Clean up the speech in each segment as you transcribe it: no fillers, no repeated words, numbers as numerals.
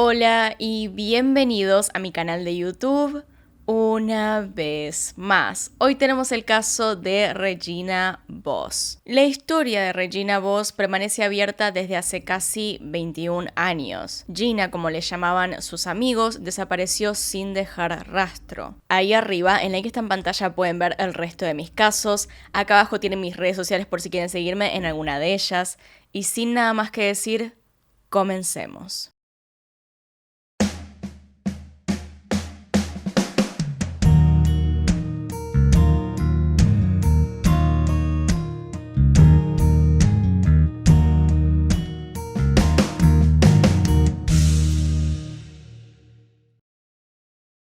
Hola y bienvenidos a mi canal de YouTube una vez más. Hoy tenemos el caso de Regina Voss. La historia de Regina Voss permanece abierta desde hace casi 21 años. Gina, como le llamaban sus amigos, desapareció sin dejar rastro. Ahí arriba, en la que está en pantalla, pueden ver el resto de mis casos. Acá abajo tienen mis redes sociales por si quieren seguirme en alguna de ellas. Y sin nada más que decir, comencemos.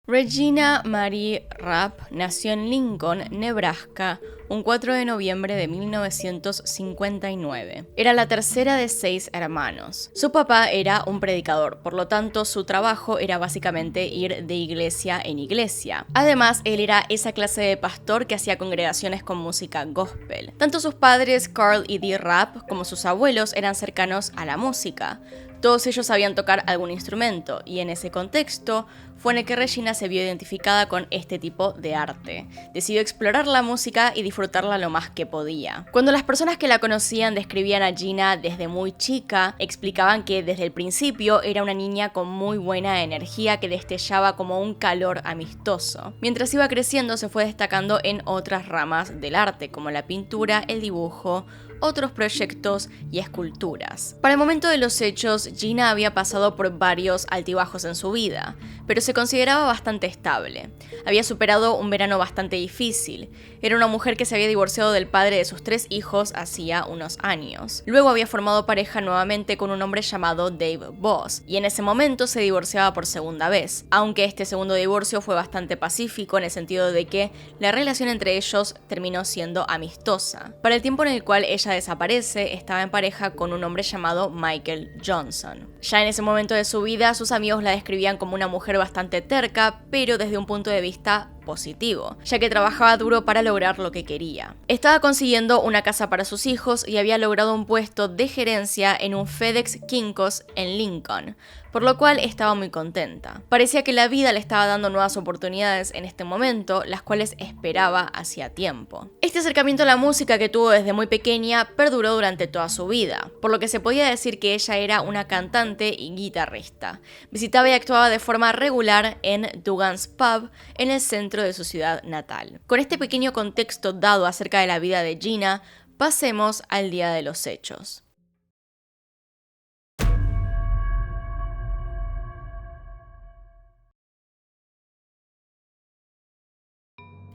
Regina Marie Rapp nació en Lincoln, Nebraska, un 4 de noviembre de 1959. Era la tercera de 6 hermanos. Su papá era un predicador, por lo tanto su trabajo era básicamente ir de iglesia en iglesia. Además, él era esa clase de pastor que hacía congregaciones con música gospel. Tanto sus padres, Carl y Dee Rapp, como sus abuelos eran cercanos a la música. Todos ellos sabían tocar algún instrumento, y en ese contexto fue en el que Regina se vio identificada con este tipo de arte. Decidió explorar la música y disfrutarla lo más que podía. Cuando las personas que la conocían describían a Gina desde muy chica, explicaban que desde el principio era una niña con muy buena energía que destellaba como un calor amistoso. Mientras iba creciendo se fue destacando en otras ramas del arte, como la pintura, el dibujo, otros proyectos y esculturas. Para el momento de los hechos, Gina había pasado por varios altibajos en su vida, pero se consideraba bastante estable. Había superado un verano bastante difícil. Era una mujer que se había divorciado del padre de sus 3 hijos hacía unos años. Luego había formado pareja nuevamente con un hombre llamado Dave Voss, y en ese momento se divorciaba por segunda vez, aunque este segundo divorcio fue bastante pacífico en el sentido de que la relación entre ellos terminó siendo amistosa. Para el tiempo en el cual ella desaparece, estaba en pareja con un hombre llamado Michael Johnson. Ya en ese momento de su vida, sus amigos la describían como una mujer bastante terca, pero desde un punto de vista positivo, ya que trabajaba duro para lograr lo que quería. Estaba consiguiendo una casa para sus hijos y había logrado un puesto de gerencia en un FedEx Kinko's en Lincoln, por lo cual estaba muy contenta. Parecía que la vida le estaba dando nuevas oportunidades en este momento, las cuales esperaba hacía tiempo. Este acercamiento a la música que tuvo desde muy pequeña perduró durante toda su vida, por lo que se podía decir que ella era una cantante y guitarrista. Visitaba y actuaba de forma regular en Dugan's Pub, en el centro de su ciudad natal. Con este pequeño contexto dado acerca de la vida de Gina, pasemos al día de los hechos.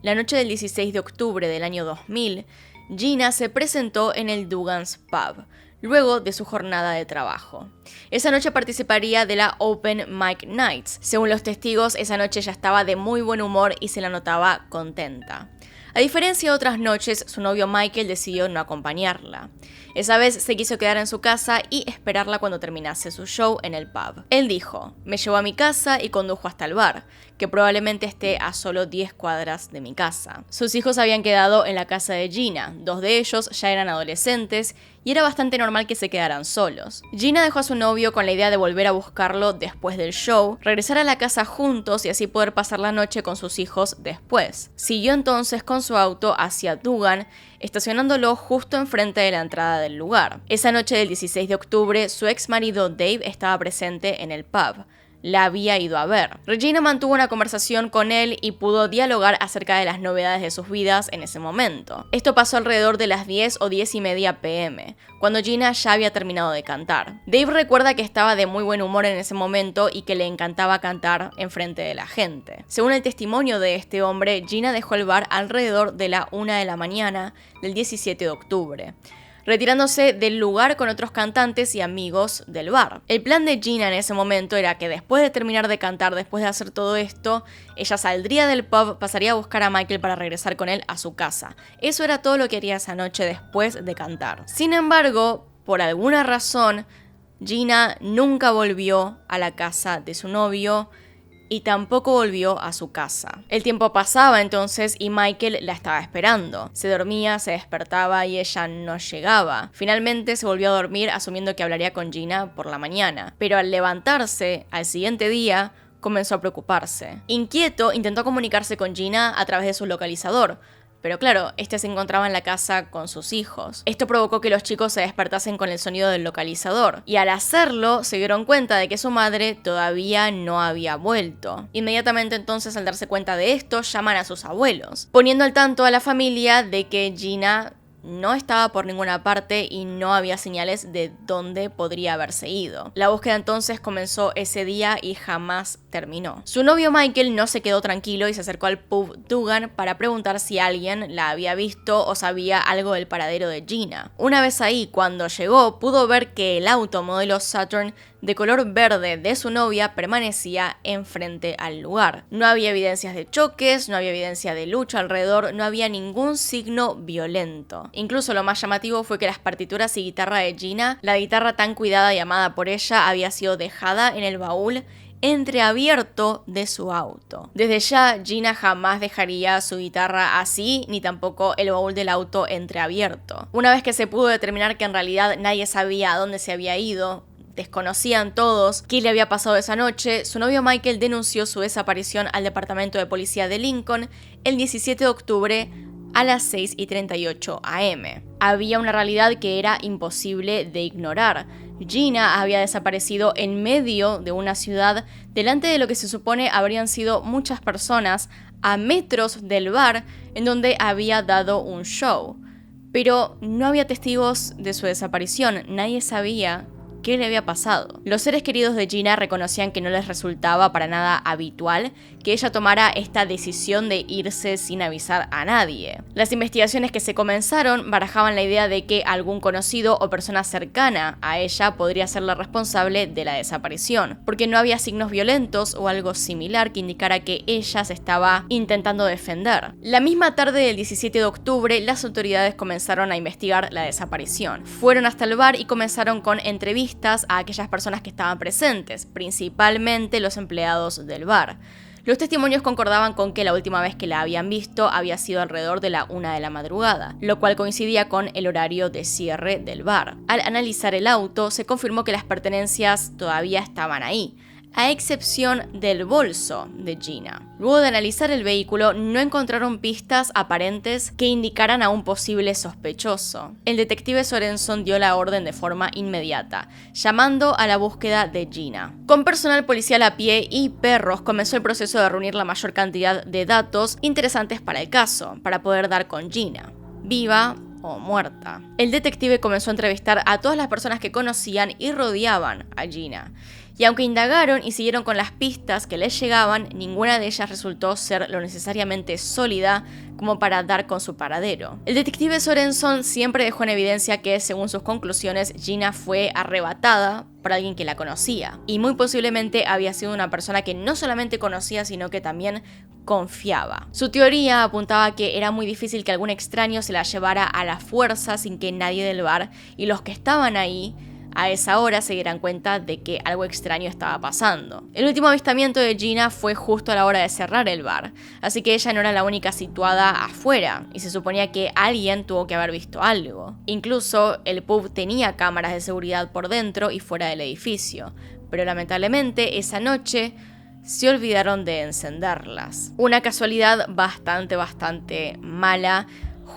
La noche del 16 de octubre del año 2000, Gina se presentó en el Dugan's Pub, luego de su jornada de trabajo. Esa noche participaría de la Open Mic Nights. Según los testigos, esa noche ya estaba de muy buen humor y se la notaba contenta. A diferencia de otras noches, su novio Michael decidió no acompañarla. Esa vez se quiso quedar en su casa y esperarla cuando terminase su show en el pub. Él dijo: me llevó a mi casa y condujo hasta el bar, que probablemente esté a solo 10 cuadras de mi casa. Sus hijos habían quedado en la casa de Gina, 2 de ellos ya eran adolescentes y era bastante normal que se quedaran solos. Gina dejó a su novio con la idea de volver a buscarlo después del show, regresar a la casa juntos y así poder pasar la noche con sus hijos después. Siguió entonces con su auto hacia Dugan, estacionándolo justo enfrente de la entrada del lugar. Esa noche del 16 de octubre, su ex marido Dave estaba presente en el pub. La había ido a ver. Regina mantuvo una conversación con él y pudo dialogar acerca de las novedades de sus vidas en ese momento. Esto pasó alrededor de las 10 o 10:30 p.m., cuando Gina ya había terminado de cantar. Dave recuerda que estaba de muy buen humor en ese momento y que le encantaba cantar enfrente de la gente. Según el testimonio de este hombre, Gina dejó el bar alrededor de la 1 de la mañana del 17 de octubre. Retirándose del lugar con otros cantantes y amigos del bar. El plan de Gina en ese momento era que después de terminar de cantar, después de hacer todo esto, ella saldría del pub, pasaría a buscar a Michael para regresar con él a su casa. Eso era todo lo que haría esa noche después de cantar. Sin embargo, por alguna razón, Gina nunca volvió a la casa de su novio y tampoco volvió a su casa. El tiempo pasaba entonces y Michael la estaba esperando. Se dormía, se despertaba y ella no llegaba. Finalmente se volvió a dormir asumiendo que hablaría con Gina por la mañana, pero al levantarse al siguiente día comenzó a preocuparse. Inquieto, intentó comunicarse con Gina a través de su localizador, pero claro, este se encontraba en la casa con sus hijos. Esto provocó que los chicos se despertasen con el sonido del localizador, y al hacerlo se dieron cuenta de que su madre todavía no había vuelto. Inmediatamente entonces, al darse cuenta de esto, llaman a sus abuelos, poniendo al tanto a la familia de que Gina no estaba por ninguna parte y no había señales de dónde podría haberse ido. La búsqueda entonces comenzó ese día y jamás terminó. Su novio Michael no se quedó tranquilo y se acercó al pub Dugan para preguntar si alguien la había visto o sabía algo del paradero de Gina. Una vez ahí, cuando llegó, pudo ver que el auto modelo Saturn de color verde de su novia permanecía enfrente al lugar. No había evidencias de choques, no había evidencia de lucha alrededor, no había ningún signo violento. Incluso lo más llamativo fue que las partituras y guitarra de Gina, la guitarra tan cuidada y amada por ella, había sido dejada en el baúl entreabierto de su auto. Desde ya, Gina jamás dejaría su guitarra así, ni tampoco el baúl del auto entreabierto. Una vez que se pudo determinar que en realidad nadie sabía a dónde se había ido, desconocían todos qué le había pasado esa noche, su novio Michael denunció su desaparición al departamento de policía de Lincoln el 17 de octubre a las 6:38 am. Había una realidad que era imposible de ignorar. Gina había desaparecido en medio de una ciudad, delante de lo que se supone habrían sido muchas personas, a metros del bar en donde había dado un show. Pero no había testigos de su desaparición, nadie sabía qué le había pasado. Los seres queridos de Gina reconocían que no les resultaba para nada habitual que ella tomara esta decisión de irse sin avisar a nadie. Las investigaciones que se comenzaron barajaban la idea de que algún conocido o persona cercana a ella podría ser la responsable de la desaparición, porque no había signos violentos o algo similar que indicara que ella se estaba intentando defender. La misma tarde del 17 de octubre, las autoridades comenzaron a investigar la desaparición. Fueron hasta el bar y comenzaron con entrevistas a aquellas personas que estaban presentes, principalmente los empleados del bar. Los testimonios concordaban con que la última vez que la habían visto había sido alrededor de la 1 de la madrugada, lo cual coincidía con el horario de cierre del bar. Al analizar el auto, se confirmó que las pertenencias todavía estaban ahí, a excepción del bolso de Gina. Luego de analizar el vehículo, no encontraron pistas aparentes que indicaran a un posible sospechoso. El detective Sorenson dio la orden de forma inmediata, llamando a la búsqueda de Gina. Con personal policial a pie y perros, comenzó el proceso de reunir la mayor cantidad de datos interesantes para el caso, para poder dar con Gina, viva o muerta. El detective comenzó a entrevistar a todas las personas que conocían y rodeaban a Gina. Y aunque indagaron y siguieron con las pistas que les llegaban, ninguna de ellas resultó ser lo necesariamente sólida como para dar con su paradero. El detective Sorenson siempre dejó en evidencia que, según sus conclusiones, Gina fue arrebatada por alguien que la conocía, y muy posiblemente había sido una persona que no solamente conocía, sino que también confiaba. Su teoría apuntaba a que era muy difícil que algún extraño se la llevara a la fuerza sin que nadie del bar y los que estaban ahí a esa hora se dieran cuenta de que algo extraño estaba pasando. El último avistamiento de Gina fue justo a la hora de cerrar el bar, así que ella no era la única situada afuera, y se suponía que alguien tuvo que haber visto algo. Incluso el pub tenía cámaras de seguridad por dentro y fuera del edificio, pero lamentablemente esa noche se olvidaron de encenderlas. Una casualidad bastante mala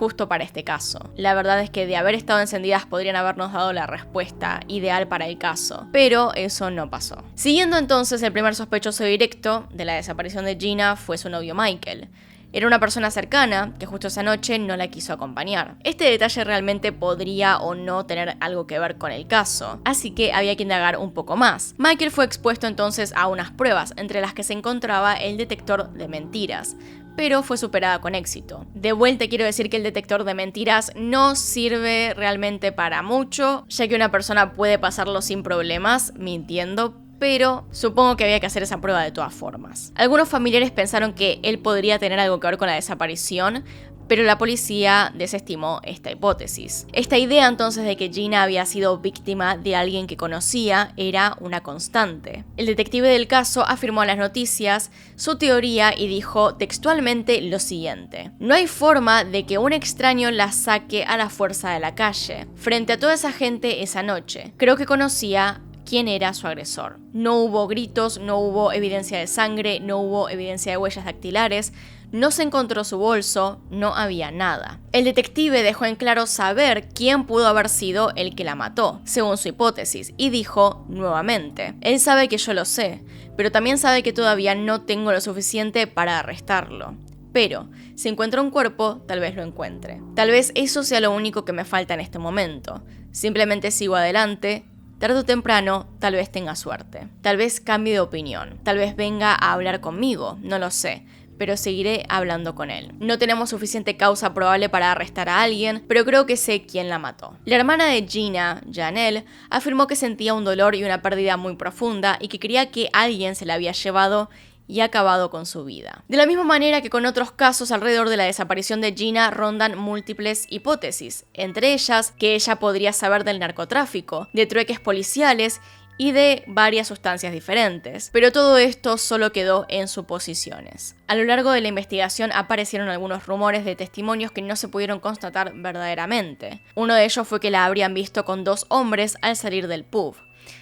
justo para este caso. La verdad es que de haber estado encendidas podrían habernos dado la respuesta ideal para el caso, pero eso no pasó. Siguiendo entonces, el primer sospechoso directo de la desaparición de Gina fue su novio Michael. Era una persona cercana que justo esa noche no la quiso acompañar. Este detalle realmente podría o no tener algo que ver con el caso, así que había que indagar un poco más. Michael fue expuesto entonces a unas pruebas, entre las que se encontraba el detector de mentiras, pero fue superada con éxito. De vuelta quiero decir que el detector de mentiras no sirve realmente para mucho, ya que una persona puede pasarlo sin problemas mintiendo, pero supongo que había que hacer esa prueba de todas formas. Algunos familiares pensaron que él podría tener algo que ver con la desaparición, pero la policía desestimó esta hipótesis. Esta idea entonces de que Gina había sido víctima de alguien que conocía era una constante. El detective del caso afirmó a las noticias su teoría y dijo textualmente lo siguiente: no hay forma de que un extraño la saque a la fuerza de la calle, frente a toda esa gente esa noche. Creo que conocía quién era su agresor. No hubo gritos, no hubo evidencia de sangre, no hubo evidencia de huellas dactilares, no se encontró su bolso, no había nada. El detective dejó en claro saber quién pudo haber sido el que la mató, según su hipótesis, y dijo nuevamente: él sabe que yo lo sé, pero también sabe que todavía no tengo lo suficiente para arrestarlo. Pero, si encuentra un cuerpo, tal vez lo encuentre. Tal vez eso sea lo único que me falta en este momento. Simplemente sigo adelante. Tarde o temprano, tal vez tenga suerte. Tal vez cambie de opinión. Tal vez venga a hablar conmigo, no lo sé, pero seguiré hablando con él. No tenemos suficiente causa probable para arrestar a alguien, pero creo que sé quién la mató. La hermana de Gina, Janelle, afirmó que sentía un dolor y una pérdida muy profunda y que creía que alguien se la había llevado y acabado con su vida. De la misma manera que con otros casos alrededor de la desaparición de Gina rondan múltiples hipótesis, entre ellas que ella podría saber del narcotráfico, de trueques policiales y de varias sustancias diferentes, pero todo esto solo quedó en suposiciones. A lo largo de la investigación aparecieron algunos rumores de testimonios que no se pudieron constatar verdaderamente. Uno de ellos fue que la habrían visto con 2 hombres al salir del pub.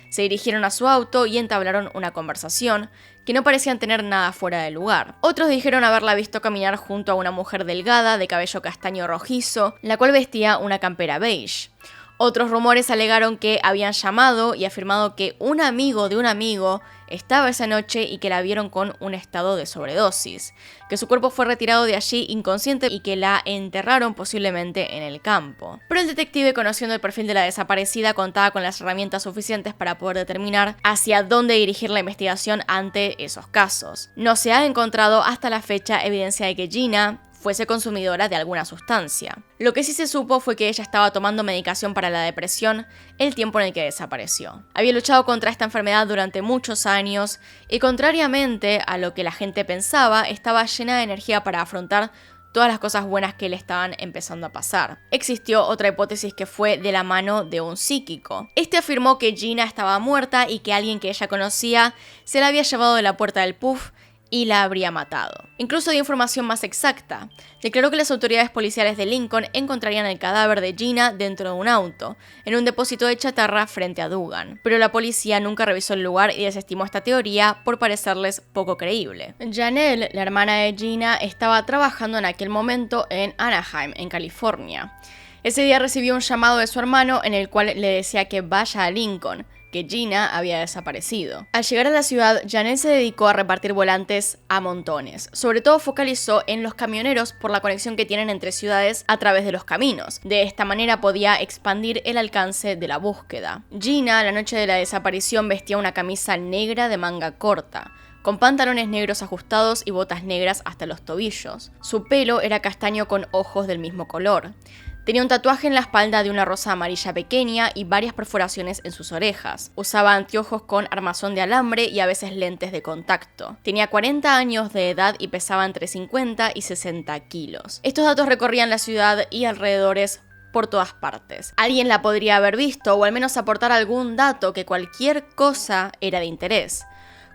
Se dirigieron a su auto y entablaron una conversación que no parecían tener nada fuera de lugar. Otros dijeron haberla visto caminar junto a una mujer delgada de cabello castaño rojizo, la cual vestía una campera beige. Otros rumores alegaron que habían llamado y afirmado que un amigo de un amigo estaba esa noche y que la vieron con un estado de sobredosis, que su cuerpo fue retirado de allí inconsciente y que la enterraron posiblemente en el campo. Pero el detective, conociendo el perfil de la desaparecida, contaba con las herramientas suficientes para poder determinar hacia dónde dirigir la investigación ante esos casos. No se ha encontrado hasta la fecha evidencia de que Gina fuese consumidora de alguna sustancia. Lo que sí se supo fue que ella estaba tomando medicación para la depresión el tiempo en el que desapareció. Había luchado contra esta enfermedad durante muchos años y, contrariamente a lo que la gente pensaba, estaba llena de energía para afrontar todas las cosas buenas que le estaban empezando a pasar. Existió otra hipótesis que fue de la mano de un psíquico. Este afirmó que Gina estaba muerta y que alguien que ella conocía se la había llevado de la puerta del pub y la habría matado. Incluso dio información más exacta. Declaró que las autoridades policiales de Lincoln encontrarían el cadáver de Gina dentro de un auto, en un depósito de chatarra frente a Dugan. Pero la policía nunca revisó el lugar y desestimó esta teoría por parecerles poco creíble. Janelle, la hermana de Gina, estaba trabajando en aquel momento en Anaheim, en California. Ese día recibió un llamado de su hermano en el cual le decía que vaya a Lincoln, que Gina había desaparecido. Al llegar a la ciudad, Janelle se dedicó a repartir volantes a montones. Sobre todo focalizó en los camioneros por la conexión que tienen entre ciudades a través de los caminos. De esta manera podía expandir el alcance de la búsqueda. Gina, la noche de la desaparición, vestía una camisa negra de manga corta, con pantalones negros ajustados y botas negras hasta los tobillos. Su pelo era castaño con ojos del mismo color. Tenía un tatuaje en la espalda de una rosa amarilla pequeña y varias perforaciones en sus orejas. Usaba anteojos con armazón de alambre y a veces lentes de contacto. Tenía 40 años de edad y pesaba entre 50 y 60 kilos. Estos datos recorrían la ciudad y alrededores por todas partes. Alguien la podría haber visto o al menos aportar algún dato, que cualquier cosa era de interés.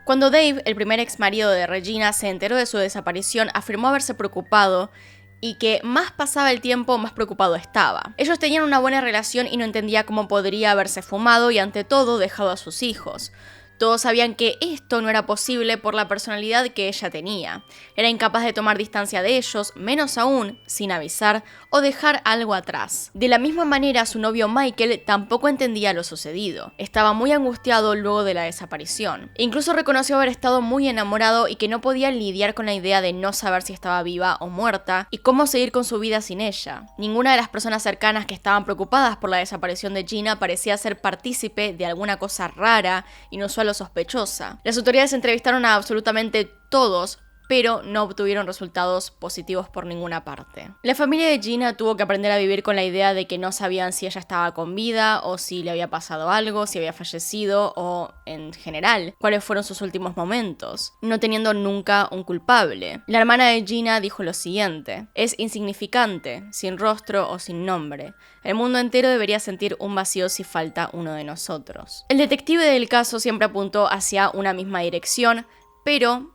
Cuando Dave, el primer ex marido de Regina, se enteró de su desaparición, afirmó haberse preocupado y que más pasaba el tiempo, más preocupado estaba. Ellos tenían una buena relación y no entendía cómo podría haberse fumado y ante todo dejado a sus hijos. Todos sabían que esto no era posible por la personalidad que ella tenía. Era incapaz de tomar distancia de ellos, menos aún sin avisar o dejar algo atrás. De la misma manera, su novio Michael tampoco entendía lo sucedido. Estaba muy angustiado luego de la desaparición. Incluso reconoció haber estado muy enamorado y que no podía lidiar con la idea de no saber si estaba viva o muerta y cómo seguir con su vida sin ella. Ninguna de las personas cercanas que estaban preocupadas por la desaparición de Gina parecía ser partícipe de alguna cosa rara, inusual o sospechosa. Las autoridades entrevistaron a absolutamente todos, pero no obtuvieron resultados positivos por ninguna parte. La familia de Gina tuvo que aprender a vivir con la idea de que no sabían si ella estaba con vida o si le había pasado algo, si había fallecido o, en general, cuáles fueron sus últimos momentos, no teniendo nunca un culpable. La hermana de Gina dijo lo siguiente: es insignificante, sin rostro o sin nombre. El mundo entero debería sentir un vacío si falta uno de nosotros. El detective del caso siempre apuntó hacia una misma dirección, pero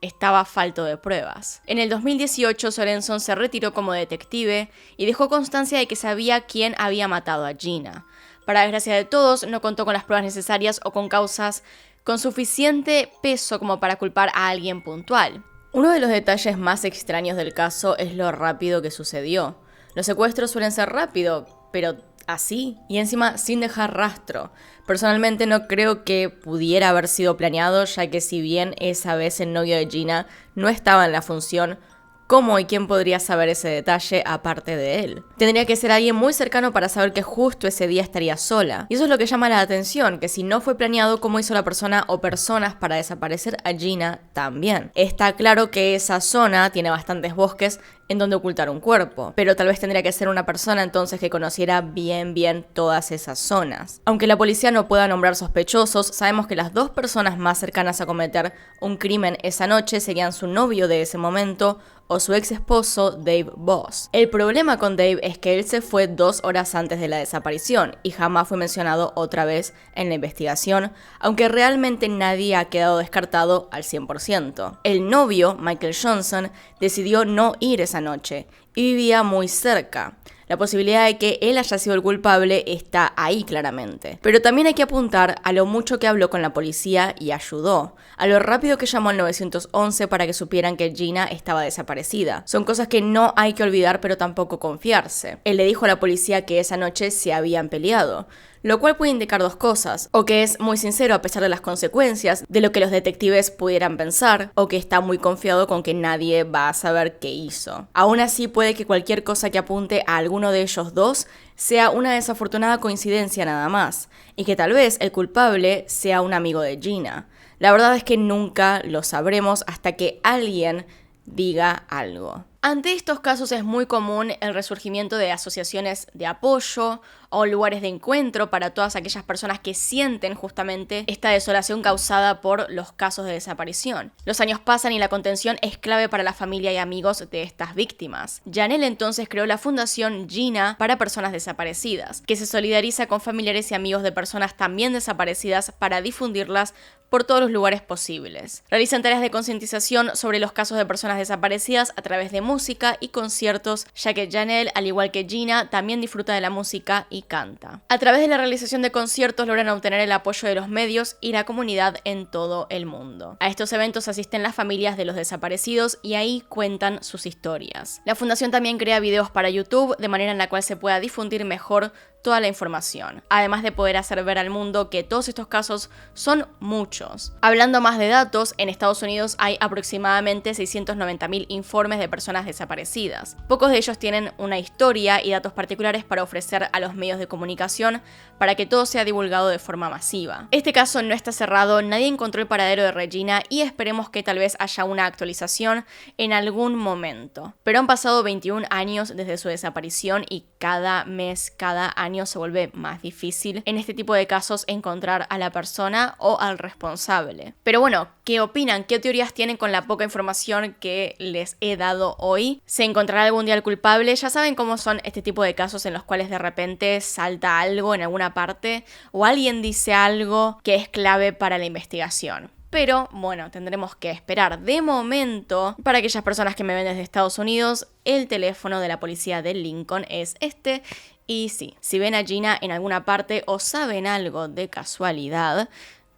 estaba falto de pruebas. En el 2018, Sorenson se retiró como detective y dejó constancia de que sabía quién había matado a Gina. Para desgracia de todos, no contó con las pruebas necesarias o con causas con suficiente peso como para culpar a alguien puntual. Uno de los detalles más extraños del caso es lo rápido que sucedió. Los secuestros suelen ser rápidos, pero así, y encima sin dejar rastro. Personalmente no creo que pudiera haber sido planeado, ya que si bien esa vez el novio de Gina no estaba en la función, ¿cómo y quién podría saber ese detalle aparte de él? Tendría que ser alguien muy cercano para saber que justo ese día estaría sola. Y eso es lo que llama la atención, que si no fue planeado, ¿cómo hizo la persona o personas para desaparecer a Gina también? Está claro que esa zona tiene bastantes bosques en donde ocultar un cuerpo, pero tal vez tendría que ser una persona entonces que conociera bien todas esas zonas. Aunque la policía no pueda nombrar sospechosos, sabemos que las dos personas más cercanas a cometer un crimen esa noche serían su novio de ese momento o su ex esposo Dave Boss. El problema con Dave es que él se fue 2 horas antes de la desaparición y jamás fue mencionado otra vez en la investigación, aunque realmente nadie ha quedado descartado al 100%. El novio, Michael Johnson, decidió no ir esa noche y vivía muy cerca. La posibilidad de que él haya sido el culpable está ahí claramente. Pero también hay que apuntar a lo mucho que habló con la policía y ayudó, a lo rápido que llamó al 911 para que supieran que Gina estaba desaparecida. Son cosas que no hay que olvidar, pero tampoco confiarse. Él le dijo a la policía que esa noche se habían peleado, lo cual puede indicar dos cosas: o que es muy sincero a pesar de las consecuencias de lo que los detectives pudieran pensar, o que está muy confiado con que nadie va a saber qué hizo. Aún así, puede que cualquier cosa que apunte a alguno de ellos dos sea una desafortunada coincidencia nada más, y que tal vez el culpable sea un amigo de Gina. La verdad es que nunca lo sabremos hasta que alguien diga algo. Ante estos casos es muy común el resurgimiento de asociaciones de apoyo o lugares de encuentro para todas aquellas personas que sienten justamente esta desolación causada por los casos de desaparición. Los años pasan y la contención es clave para la familia y amigos de estas víctimas. Janelle entonces creó la fundación Gina para personas desaparecidas, que se solidariza con familiares y amigos de personas también desaparecidas para difundirlas por todos los lugares posibles. Realizan tareas de concientización sobre los casos de personas desaparecidas a través de música y conciertos, ya que Janelle, al igual que Gina, también disfruta de la música y canta. A través de la realización de conciertos logran obtener el apoyo de los medios y la comunidad en todo el mundo. A estos eventos asisten las familias de los desaparecidos y ahí cuentan sus historias. La fundación también crea videos para YouTube, de manera en la cual se pueda difundir mejor toda la información, además de poder hacer ver al mundo que todos estos casos son muchos. Hablando más de datos, en Estados Unidos hay aproximadamente 690.000 informes de personas desaparecidas. Pocos de ellos tienen una historia y datos particulares para ofrecer a los medios de comunicación para que todo sea divulgado de forma masiva. Este caso no está cerrado, nadie encontró el paradero de Regina y esperemos que tal vez haya una actualización en algún momento. Pero han pasado 21 años desde su desaparición y cada mes, cada año se vuelve más difícil en este tipo de casos encontrar a la persona o al responsable. Pero bueno, ¿qué opinan? ¿Qué teorías tienen con la poca información que les he dado hoy? ¿Se encontrará algún día el culpable? Ya saben cómo son este tipo de casos en los cuales de repente salta algo en alguna parte o alguien dice algo que es clave para la investigación. Pero bueno, tendremos que esperar. De momento, para aquellas personas que me ven desde Estados Unidos, el teléfono de la policía de Lincoln es este. Y sí, si ven a Gina en alguna parte o saben algo de casualidad,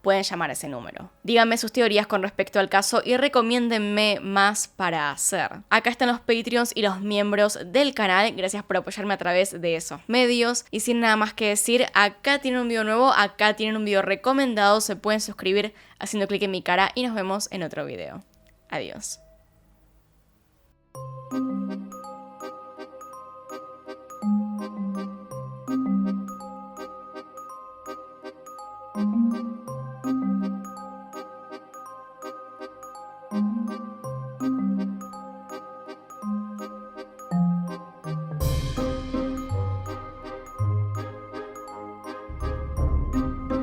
pueden llamar a ese número. Díganme sus teorías con respecto al caso y recomiéndenme más para hacer. Acá están los Patreons y los miembros del canal. Gracias por apoyarme a través de esos medios. Y sin nada más que decir, acá tienen un video nuevo, acá tienen un video recomendado. Se pueden suscribir haciendo clic en mi cara y nos vemos en otro video. Adiós.